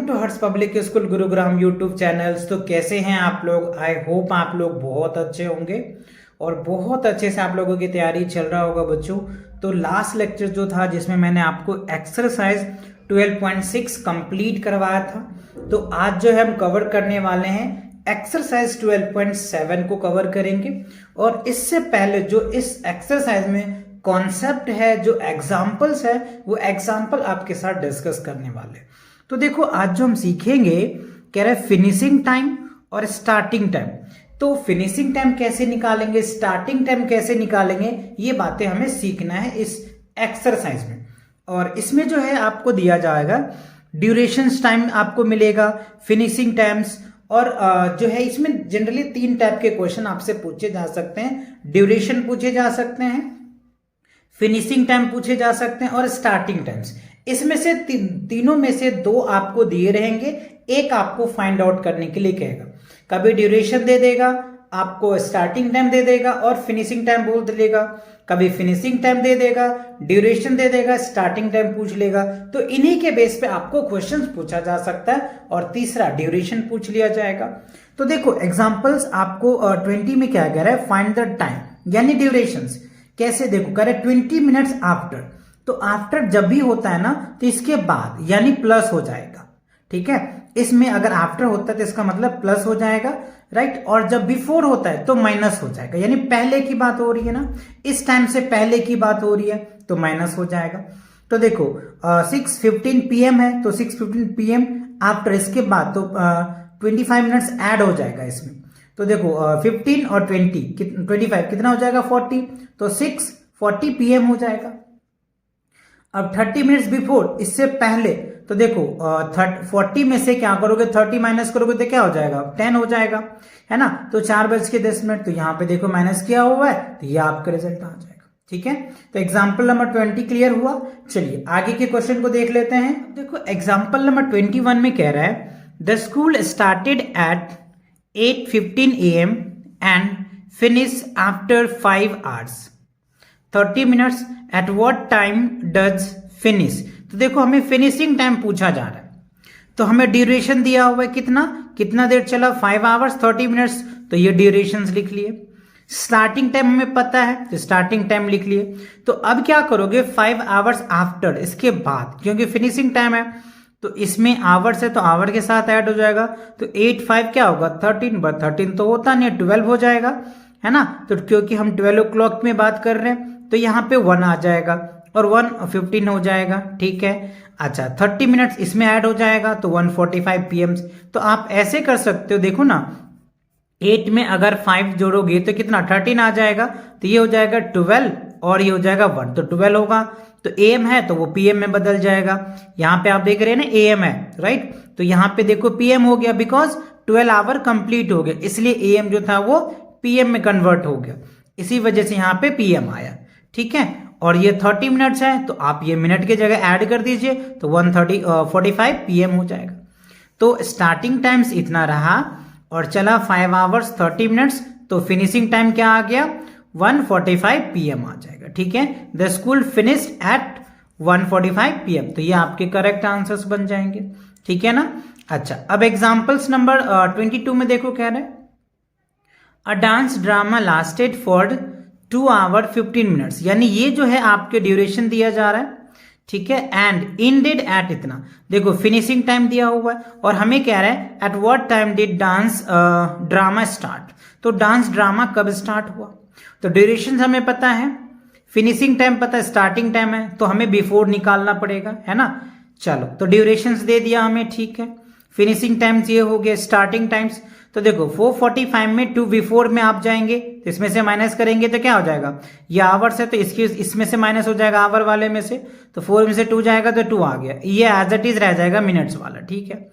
To Harsh public school Gurugram YouTube channels. तो कैसे हैं आप लोग? आई होप आप लोग बहुत अच्छे होंगे और बहुत अच्छे से आप लोगों की तैयारी चल रहा होगा बच्चों। तो लास्ट लेक्चर जो था जिसमें मैंने आपको एक्सरसाइज 12.6 कंप्लीट करवाया था, तो आज जो है हम कवर करने वाले हैं एक्सरसाइज 12.7 को कवर करेंगे। और इससे पहले जो इस एक्सरसाइज में कॉन्सेप्ट है, जो एग्जाम्पल्स है, वो एग्जाम्पल आपके साथ डिस्कस करने वाले। तो देखो आज जो हम सीखेंगे, कह रहे फिनिशिंग टाइम और स्टार्टिंग टाइम। तो फिनिशिंग टाइम कैसे निकालेंगे, स्टार्टिंग टाइम कैसे निकालेंगे, ये बातें हमें सीखना है इस एक्सरसाइज में। और इसमें जो है आपको दिया जाएगा ड्यूरेशन टाइम आपको मिलेगा, फिनिशिंग टाइम्स, और जो है इसमें जनरली 3 टाइप के क्वेश्चन आपसे पूछे जा सकते हैं। ड्यूरेशन पूछे जा सकते हैं, फिनिशिंग टाइम पूछे जा सकते हैं और स्टार्टिंग टाइम्स। इसमें से तीनों में से 2 आपको दिए रहेंगे, एक आपको फाइंड आउट करने के लिए कहेगा। कभी ड्यूरेशन दे देगा, आपको स्टार्टिंग टाइम दे देगा और फिनिशिंग टाइम बोल देगा। कभी फिनिशिंग टाइम दे देगा, ड्यूरेशन दे देगा, स्टार्टिंग टाइम पूछ लेगा। तो इन्हीं के बेस पे आपको क्वेश्चन पूछा जा सकता है। और तीसरा ड्यूरेशन पूछ लिया जाएगा। तो देखो एग्जांपल्स आपको 20 में क्या कह रहा है, फाइंड द टाइम यानी ड्यूरेशंस। कैसे देखो, कह रहे 20 मिनट्स आफ्टर। तो आफ्टर जब भी होता है ना, तो इसके बाद यानी प्लस हो जाएगा। ठीक है, इसमें अगर आफ्टर होता है तो इसका मतलब प्लस हो जाएगा, राइट। और जब बिफोर होता है तो माइनस हो जाएगा, यानी पहले की बात हो रही है ना, इस टाइम से पहले की बात हो रही है तो माइनस हो जाएगा। तो देखो 6:15 PM है, तो 6:15 PM आफ्टर, इसके बाद तो 25 मिनट्स ऐड हो जाएगा इसमें। तो देखो 15 और 25 कितना हो जाएगा, 40। तो 6:40 PM हो जाएगा। अब 30 मिनट्स बिफोर, इससे पहले, तो देखो 40 में से क्या करोगे, 30 माइनस करोगे तो क्या हो जाएगा, 10 हो जाएगा, है ना। तो 4:10, तो यहाँ पे देखो माइनस किया हुआ है, तो ये आपका रिजल्ट आ जाएगा। ठीक है, तो एग्जाम्पल नंबर 20 क्लियर हुआ। चलिए आगे के क्वेश्चन को देख लेते हैं। देखो एग्जाम्पल नंबर 21 में कह रहा है the school started at 8:15 AM and finish after 5 hours 30 minutes at what time does finish। तो देखो हमें फिनिशिंग टाइम पूछा जा रहा है, तो हमें ड्यूरेशन दिया हुआ है कितना देर चला, 5 hours 30 minutes, तो ये ड्यूरेशन लिख लिए। स्टार्टिंग टाइम हमें पता है, तो स्टार्टिंग टाइम लिख लिए। तो अब क्या करोगे, 5 hours आफ्टर, इसके बाद, क्योंकि फिनिशिंग टाइम है तो इसमें आवर्स है तो आवर के साथ ऐड हो जाएगा। तो 8 5 क्या होगा, 13, बट 13 तो होता नहीं, 12 हो जाएगा, है ना। तो क्योंकि हम 12 o'clock में बात कर रहे हैं तो यहाँ पे 1 आ जाएगा और 1:15 हो जाएगा। ठीक है, अच्छा 30 मिनट्स इसमें ऐड हो जाएगा तो 1:45 PM। तो आप ऐसे कर सकते हो, देखो ना 8 में अगर 5 जोड़ोगे तो कितना, 13 आ जाएगा। तो ये हो जाएगा 12 और ये हो जाएगा 1, तो 12 होगा। तो AM है तो वो PM में बदल जाएगा। यहाँ पे आप देख रहे हैं ना AM है, राइट। तो यहाँ पे देखो PM हो गया, बिकॉज 12 आवर कंप्लीट हो गया, इसलिए AM जो था वो PM में कन्वर्ट हो गया, इसी वजह से यहाँ पे PM आया। ठीक है, और ये 30 मिनट्स है तो आप ये मिनट की जगह ऐड कर दीजिए तो 1:45 PM हो जाएगा। तो स्टार्टिंग टाइम्स इतना रहा और चला 5 hours 30 minutes, तो फिनिशिंग टाइम क्या आ गया, 1:45 PM आ जाएगा। ठीक है, the school finished at 1:45 PM। तो ये आपके करेक्ट आंसर्स बन जाएंगे। ठीक है ना। अच्छा, अब एग्जांपल्स नंबर 22 में देखो, कह रहे हैं a dance drama lasted for 2 hours 15 minutes, यानी ये जो है आपके ड्यूरेशन दिया जा रहा है। ठीक है, एंड इंडेड एट इतना। देखो फिनिशिंग टाइम दिया हुआ है और हमें कह रहा है at what time did dance drama start. तो डांस ड्रामा कब स्टार्ट हुआ, तो ड्यूरेशन हमें पता है, फिनिशिंग टाइम पता है, स्टार्टिंग टाइम है, तो हमें बिफोर निकालना पड़ेगा, है ना। चलो तो ड्यूरेशन दे दिया हमें, ठीक है। फिनिशिंग टाइम्स ये हो गए, स्टार्टिंग टाइम्स। तो देखो 4:45 में 2 बिफोर में आप जाएंगे तो इसमें से माइनस करेंगे तो क्या हो जाएगा, ये आवर्स है तो इसमें से माइनस हो जाएगा आवर वाले में से, तो 4 में से 2 जाएगा तो 2 आ गया, ये एज इट इज रह जाएगा मिनट्स वाला। ठीक है,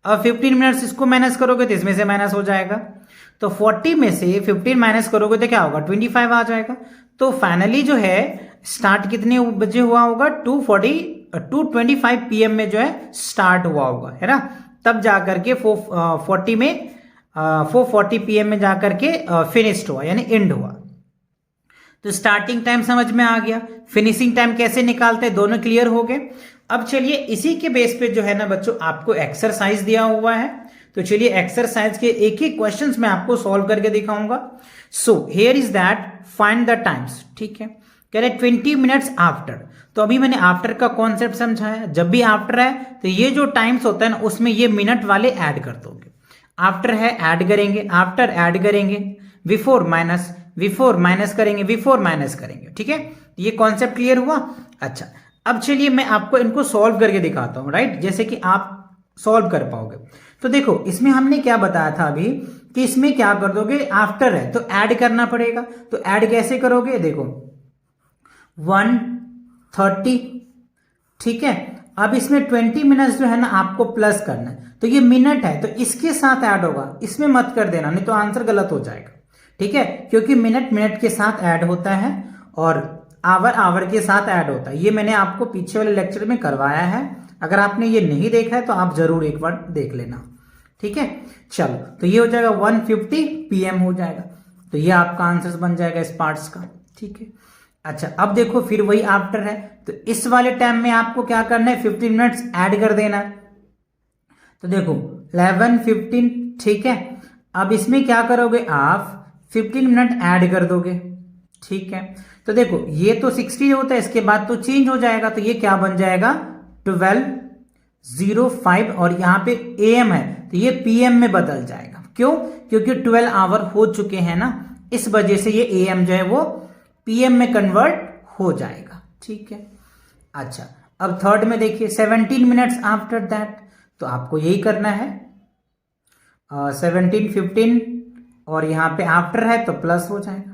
अब 15 मिनट्स इसको माइनस करोगे तो इसमें से माइनस हो जाएगा, तो 40 में से 15 माइनस करोगे तो क्या होगा, 25 आ जाएगा। तो फाइनली जो है स्टार्ट कितने बजे हुआ होगा, 2:25 PM में जो है स्टार्ट हुआ होगा, है ना। तब जाकर के 4:40 PM में जाकर के फिनिश्ड हुआ, यानी एंड हुआ। तो स्टार्टिंग टाइम समझ में आ गया, फिनिशिंग टाइम कैसे निकालते हैं, दोनों क्लियर हो गए। अब चलिए इसी के बेस पे जो है ना बच्चों आपको एक्सरसाइज दिया हुआ है, तो चलिए एक्सरसाइज के एक एक क्वेश्चंस मैं आपको सॉल्व करके दिखाऊंगा। So here is that find the times, ठीक है, कह रहे 20 मिनट्स आफ्टर। तो अभी मैंने आफ्टर का कॉन्सेप्ट समझाया, जब भी आफ्टर है तो ये जो टाइम्स होता है ना उसमें ये मिनट वाले ऐड कर दोगे। आफ्टर है ऐड करेंगे, आफ्टर ऐड करेंगे, बिफोर माइनस करेंगे, बिफोर माइनस करेंगे, ठीक है। ये कॉन्सेप्ट क्लियर हुआ। अच्छा अब चलिए मैं आपको इनको सॉल्व करके दिखाता हूं, राइट, जैसे कि आप सॉल्व कर पाओगे। तो देखो इसमें हमने क्या बताया था अभी कि इसमें क्या कर दोगे, आफ्टर है तो ऐड करना पड़ेगा। तो ऐड कैसे करोगे, देखो 130, ठीक है। अब इसमें 20 मिनट्स जो है ना आपको प्लस करना है, तो ये मिनट है तो इसके साथ ऐड होगा, इसमें मत कर देना नहीं तो आंसर गलत हो जाएगा, ठीक है, क्योंकि मिनट मिनट के साथ ऐड होता है और आवर आवर के साथ ऐड होता है। ये मैंने आपको पीछे वाले लेक्चर में करवाया है, अगर आपने ये नहीं देखा है तो आप जरूर एक बार देख लेना, ठीक है। चलो तो ये हो जाएगा 150 PM हो जाएगा, तो ये आपका आंसर बन जाएगा इस पार्ट्स का, ठीक है। अच्छा अब देखो फिर वही आफ्टर है, तो इस वाले टाइम में आपको क्या करना है, 15 मिनट्स ऐड कर देना है। तो देखो 11, 15, ठीक है। अब इसमें क्या करोगे, आप 15 मिनट ऐड कर दोगे, ठीक है। तो देखो ये तो 60 होता है, इसके बाद तो चेंज हो जाएगा, तो ये क्या बन जाएगा 12:05 और यहाँ पे AM है तो ये PM में बदल जाएगा। क्यों, क्योंकि 12 आवर हो चुके हैं ना, इस वजह से ये AM जो है वो PM में कन्वर्ट हो जाएगा, ठीक है। अच्छा अब थर्ड में देखिए 17 मिनट्स आफ्टर दैट, तो आपको यही करना है 17, 15 और यहाँ पे आफ्टर है तो प्लस हो जाएगा,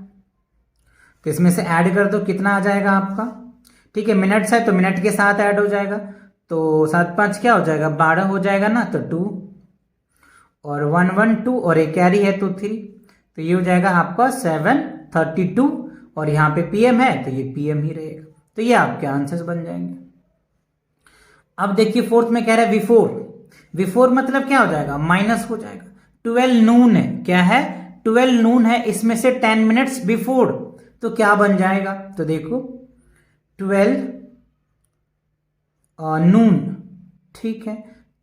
तो इसमें से ऐड कर दो, कितना आ जाएगा आपका, ठीक है। मिनट्स है तो मिनट के साथ ऐड हो जाएगा, तो 7 5 क्या हो जाएगा 12 हो जाएगा ना, तो 2 और 1 1 2 और एक कैरी है तो 3, तो ये हो जाएगा आपका 7:32 और यहाँ पे PM है तो ये PM ही रहेगा, तो ये आपके आंसर्स बन जाएंगे। अब देखिए फोर्थ में कह रहा है बिफोर मतलब क्या हो जाएगा, माइनस हो जाएगा। 12 नून है, क्या है 12 नून है, इसमें से 10 मिनट्स बिफोर, तो क्या बन जाएगा, तो देखो 12 नून, ठीक है।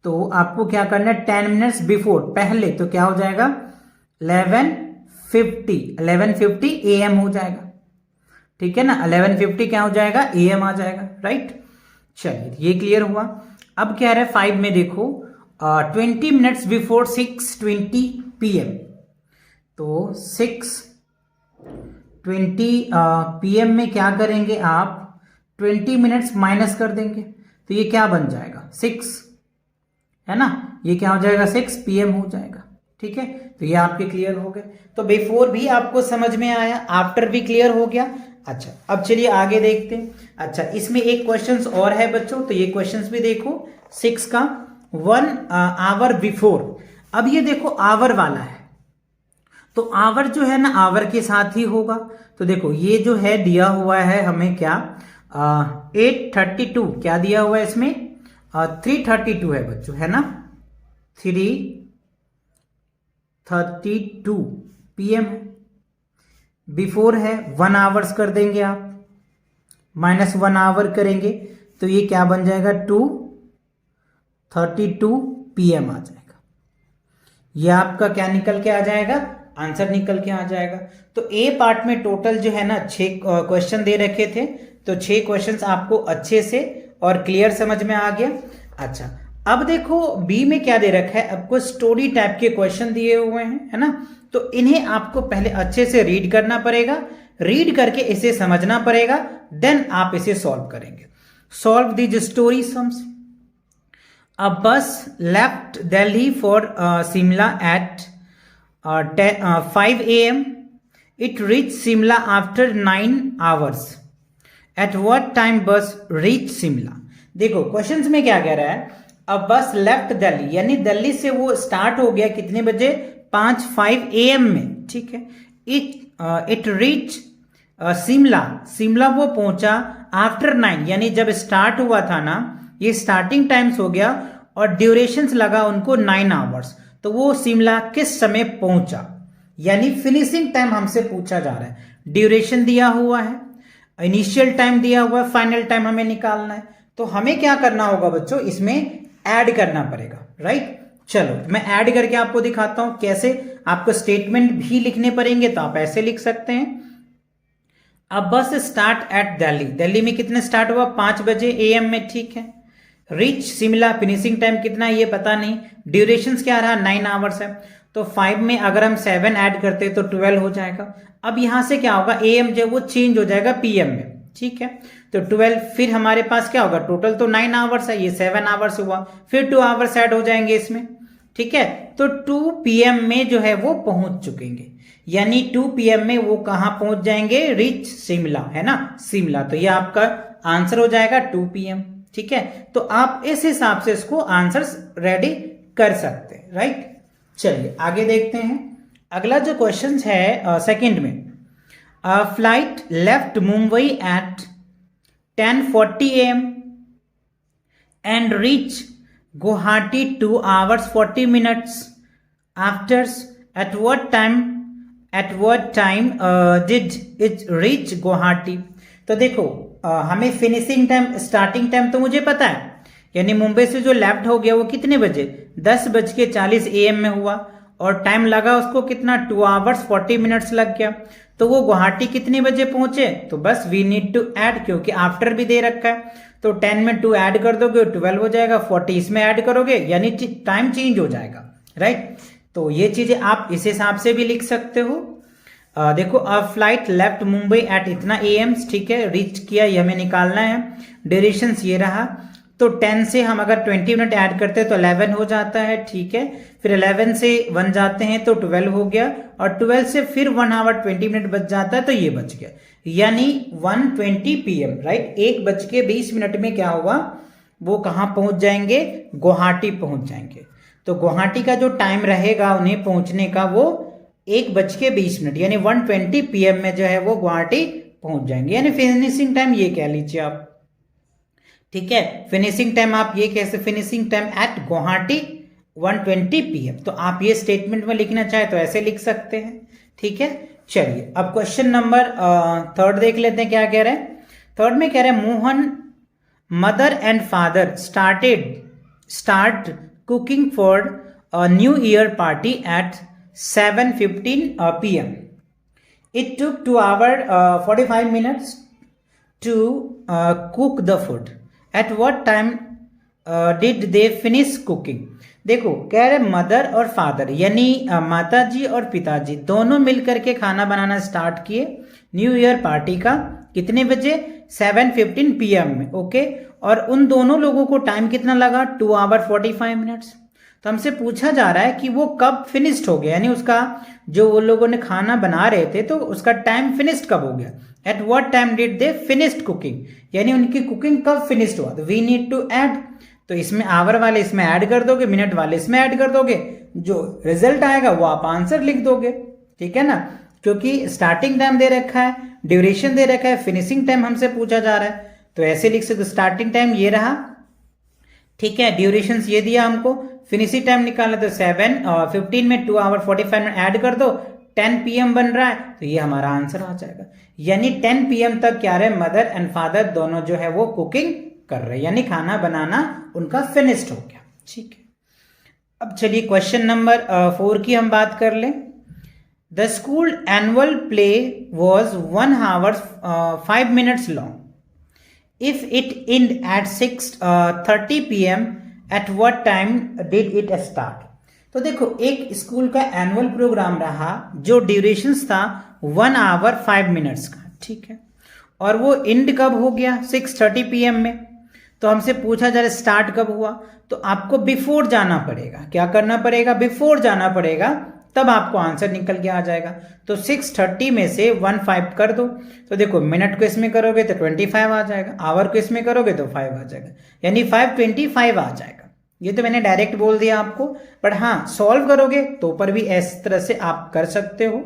तो आपको क्या करना है 10 मिनट्स बिफोर पहले, तो क्या हो जाएगा 11:50 AM हो जाएगा, ठीक है ना। 11:50 क्या हो जाएगा AM आ जाएगा, राइट। चलिए ये क्लियर हुआ। अब क्या रहा है 5 में देखो 20 मिनट्स बिफोर 6:20 PM, तो 6:20 PM में क्या करेंगे आप 20 मिनट्स माइनस कर देंगे, तो ये क्या बन जाएगा 6, है ना, ये क्या हो जाएगा 6 PM हो जाएगा, ठीक है। तो ये आपके क्लियर हो गए। तो बिफोर भी आपको समझ में आया, आफ्टर भी क्लियर हो गया। अच्छा अब चलिए आगे देखते हैं। अच्छा इसमें एक क्वेश्चन और है बच्चों, तो ये क्वेश्चन भी देखो 6 का 1 आवर बिफोर। अब ये देखो आवर वाला है, तो आवर जो है ना आवर के साथ ही होगा। तो देखो ये जो है दिया हुआ है हमें क्या 8:32, क्या दिया हुआ है इसमें 3:32 है बच्चों, है ना, 3:32 PM। बिफोर है 1 आवर्स कर देंगे आप, -1 आवर करेंगे तो ये क्या बन जाएगा 2:32 PM आ जाएगा। ये आपका क्या निकल के आ जाएगा, आंसर निकल के आ जाएगा। तो ए पार्ट में टोटल जो है ना 6 क्वेश्चन दे रखे थे, तो 6 क्वेश्चंस आपको अच्छे से और क्लियर समझ में आ गया। अच्छा अब देखो बी में क्या दे रखा है, आपको स्टोरी टाइप के क्वेश्चन दिए हुए हैं, है ना, तो इन्हें आपको पहले अच्छे से रीड करना पड़ेगा, रीड करके इसे समझना पड़ेगा, देन आप इसे सॉल्व करेंगे। Solve these story sums. A bus left Delhi for Shimla at 5 AM. It reached Simla after 9 hours. At what time bus reached Simla? देखो क्वेश्चंस में क्या कह रहा है, अब बस लेफ्ट दिल्ली यानी दिल्ली से वो स्टार्ट हो गया कितने बजे 5 AM में, ठीक है। इट रीच शिमला वो पहुंचा आफ्टर 9 यानी जब स्टार्ट हुआ था ना, ये स्टार्टिंग टाइम्स हो गया और ड्यूरेशंस लगा उनको 9 आवर्स, तो वो शिमला किस समय पहुंचा, यानी फिनिशिंग टाइम हमसे पूछा जा रहा है। ड्यूरेशन दिया हुआ है, इनिशियल टाइम दिया हुआ है, फाइनल टाइम हमें निकालना है। तो हमें क्या करना होगा बच्चों, इसमें ऐड करना पड़ेगा, राइट। चलो मैं ऐड करके आपको दिखाता हूं कैसे। आपको स्टेटमेंट भी लिखने पड़ेंगे तो आप ऐसे लिख सकते हैं। अब बस स्टार्ट एट दिल्ली, दिल्ली में कितने स्टार्ट हुआ, 5 बजे AM में, ठीक है। रीच शिमला, फिनिशिंग टाइम कितना है ये पता नहीं, ड्यूरेशन क्या रहा 9 आवर्स है। तो 5 में अगर हम 7 ऐड करते तो 12 हो जाएगा। अब यहां से क्या होगा, AM जो वो चेंज हो जाएगा PM में, ठीक है। तो 12, फिर हमारे पास क्या होगा, टोटल तो 9 आवर्स है, ये 7 आवर्स हुआ, फिर 2 आवर्स ऐड हो जाएंगे इसमें, ठीक है। तो 2 PM में जो है वो पहुंच चुकेंगे, यानी 2 PM में वो कहां पहुंच जाएंगे, रीच शिमला, है ना, शिमला। तो ये आपका आंसर हो जाएगा 2 PM, ठीक है। तो आप इस हिसाब से इसको आंसर्स रेडी कर सकते हैं, राइट। चलिए आगे देखते हैं। अगला जो क्वेश्चन है सेकंड में, flight left Mumbai at 10:40 AM and reach Guwahati 2 hours 40 minutes after, at what time did it reach Guwahati. तो देखो हमें फिनिशिंग टाइम, स्टार्टिंग टाइम तो मुझे पता है, यानी मुंबई से जो लेफ्ट हो गया वो कितने बजे, 10:40 AM में हुआ, और टाइम लगा उसको कितना, 2 hours 40 minutes लग गया। तो वो गुवाहाटी कितने बजे पहुंचे, तो बस वी नीड टू ऐड, क्योंकि आफ्टर भी दे रखा है, तो 10 में 2 ऐड कर दोगे 12 हो जाएगा, 40 इसमें ऐड करोगे, यानी टाइम चेंज हो जाएगा, राइट। तो ये चीजें आप इस हिसाब से भी लिख सकते हो। देखो अब फ्लाइट लेफ्ट मुंबई एट इतना AM, ठीक है, रीच किया, ये हमें निकालना है। ड्यूरेशन ये रहा, तो 10 से हम अगर 20 मिनट ऐड करते हैं तो 11 हो जाता है, ठीक है। फिर 11 से 1 जाते हैं तो 12 हो गया, और 12 से फिर 1 hour 20 मिनट बच जाता है, तो ये बच गया, यानी 1:20 PM, राइट। 1:20 में क्या हुआ, वो कहां पहुंच जाएंगे, गुवाहाटी पहुंच जाएंगे। तो गुवाहाटी का जो टाइम रहेगा उन्हें पहुंचने का वो 1:20, यानी 1:20 PM में जो है वो गुवाहाटी पहुंच जाएंगे, यानी फिनिशिंग टाइम ये कह लीजिए आप, ठीक है। फिनिशिंग टाइम आप ये कैसे, finishing time at Guwahati 1:20 PM। तो आप ये स्टेटमेंट में लिखना चाहे तो ऐसे लिख सकते हैं, ठीक है। चलिए अब क्वेश्चन नंबर 3 देख लेते हैं क्या कह रहे हैं। 3 में कह रहे हैं Mohan mother and father start cooking for a new year party at 7:15 PM. It took 2 hours 45 minutes to cook the food. At what time did they finish cooking? देखो कह रहे मदर और फादर, यानी माता जी और पिताजी दोनों मिलकर के खाना बनाना स्टार्ट किए न्यू ईयर पार्टी का, कितने बजे, 7:15 PM में, ओके। और उन दोनों लोगों को टाइम कितना लगा, 2 hours 45 minutes। तो हमसे पूछा जा रहा है कि वो कब फिनिश्ड हो गया, यानी उसका जो वो लोगों ने खाना बना रहे थे तो उसका टाइम फिनिश्ड कब हो गया। At what time did they finished cooking, यानी उनकी कुकिंग कब फिनिश्ड हुआ। तो वी नीड टू ऐड, तो इसमें आवर वाले इसमें ऐड कर दोगे, मिनट वाले इसमें ऐड कर दोगे, जो रिजल्ट आएगा वो आप आंसर लिख दोगे, ठीक है ना। क्योंकि स्टार्टिंग टाइम दे रखा है, ड्यूरेशन दे रखा है, फिनिशिंग टाइम हमसे पूछा जा रहा है, तो ऐसे लिख सकते। स्टार्टिंग टाइम ये रहा, ठीक है, ड्यूरेशन ये दिया हमको, फिनिशिंग टाइम निकालना, तो 7:15 में 2 hours 45 मिनट ऐड कर दो, 10 PM बन रहा है, तो ये हमारा आंसर आ जाएगा। यानी 10 PM तक क्या रहे, मदर एंड फादर दोनों जो है वो कुकिंग कर रहे हैं, यानी खाना बनाना उनका फिनिश्ड हो गया, ठीक है। अब चलिए क्वेश्चन नंबर 4 की हम बात कर लें। The school annual play was 1 hour 5 minutes long. If it end at 6:30 PM, at what time did it start? तो देखो एक स्कूल का एनुअल प्रोग्राम रहा जो ड्यूरेशन था 1 hour 5 minutes का, ठीक है, और वो एंड कब हो गया, 6:30 PM में। तो हमसे पूछा जा रहा है स्टार्ट कब हुआ, तो आपको बिफोर जाना पड़ेगा, क्या करना पड़ेगा, बिफोर जाना पड़ेगा, तब आपको आंसर निकल के आ जाएगा। तो 6:30 में से 15 कर दो, तो देखो मिनट को इसमें करोगे तो 25 आ जाएगा, आवर को इसमें करोगे तो 5 आ जाएगा, यानी 5:25 आ जाएगा। ये तो मैंने डायरेक्ट बोल दिया आपको, बट हाँ सॉल्व करोगे तो पर भी इस तरह से आप कर सकते हो।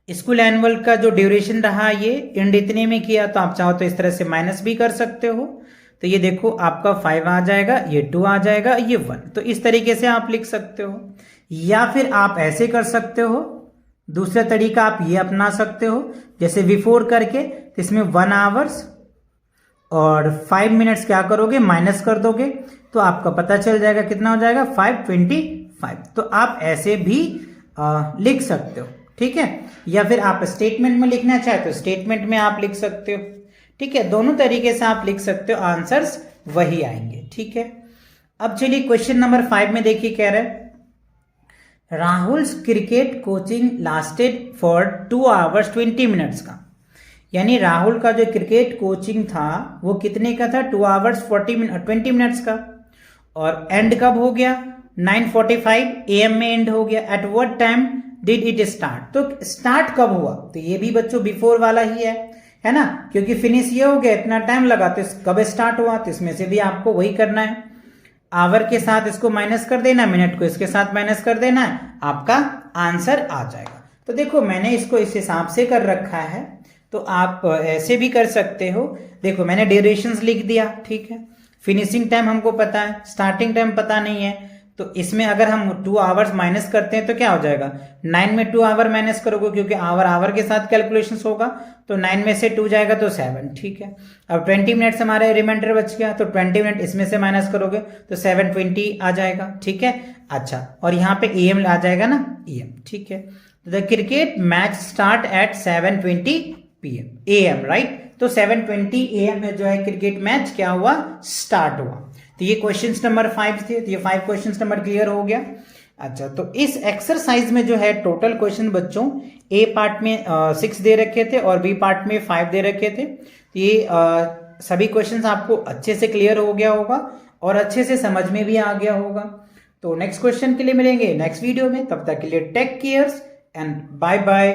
स्कूल एनुअल का जो ड्यूरेशन रहा ये एंड इतने में किया, तो आप चाहो तो इस तरह से माइनस भी कर सकते हो। तो ये देखो आपका 5 आ जाएगा, ये 2 आ जाएगा, ये 1। तो इस तरीके से आप लिख सकते हो, या फिर आप ऐसे कर सकते हो, दूसरा तरीका आप ये अपना सकते हो, जैसे बिफोर करके, तो इसमें 1 hours और 5 मिनट्स क्या करोगे, माइनस कर दोगे, तो आपका पता चल जाएगा कितना हो जाएगा, 5:25। तो आप ऐसे भी लिख सकते हो, ठीक है। या फिर आप स्टेटमेंट में लिखना चाहे तो स्टेटमेंट में आप लिख सकते हो, ठीक है। दोनों तरीके से आप लिख सकते हो, आंसर्स वही आएंगे, ठीक है। अब चलिए क्वेश्चन नंबर 5 में देखिए, कह रहा है Rahul's cricket coaching lasted for 2 hours 20 minutes का, यानी राहुल का जो क्रिकेट कोचिंग था वो कितने का था, 2 hours 20 minutes का। और एंड कब हो गया, 9:45 AM में एंड हो गया। At what time did it start, तो स्टार्ट कब हुआ, तो ये भी बच्चों बिफोर वाला ही है ना, क्योंकि फिनिश ये हो गया, इतना टाइम लगा, तो कब स्टार्ट हुआ, तो इसमें से भी आपको वही करना है। आवर के साथ इसको माइनस कर देना, मिनट को इसके साथ माइनस कर देना है, आपका आंसर आ जाएगा। तो देखो मैंने इसको इस हिसाब से कर रखा है, तो आप ऐसे भी कर सकते हो। देखो मैंने ड्यूरेशंस लिख दिया, ठीक है। फिनिशिंग टाइम हमको पता है, स्टार्टिंग टाइम पता नहीं है, तो इसमें अगर हम 2 hours माइनस करते हैं तो क्या हो जाएगा, 9 में 2 hour माइनस करोगे, क्योंकि आवर के साथ कैलकुलेशन होगा, तो 9 में से 2 जाएगा तो 7, ठीक है। अब 20 मिनट्स हमारे रिमाइंडर बच गया, तो 20 मिनट इसमें से माइनस करोगे तो 7:20 आ जाएगा, ठीक है। अच्छा, और यहाँ पे AM आ जाएगा ना, AM, ठीक है। The cricket match start at 7:20 PM, right. तो 7:20 AM में जो है क्रिकेट मैच क्या हुआ, स्टार्ट हुआ। तो ये क्वेश्चन नंबर 5 थे, तो ये 5 क्वेश्चन नंबर क्लियर हो गया। अच्छा, तो इस एक्सरसाइज में जो है टोटल क्वेश्चन बच्चों ए पार्ट में 6 दे रखे थे और बी पार्ट में 5 दे रखे थे। ये सभी क्वेश्चंस आपको अच्छे से क्लियर हो गया होगा और अच्छे से समझ में भी आ गया होगा। तो नेक्स्ट क्वेश्चन के लिए मिलेंगे नेक्स्ट वीडियो में, तब तक के लिए take cares and bye bye.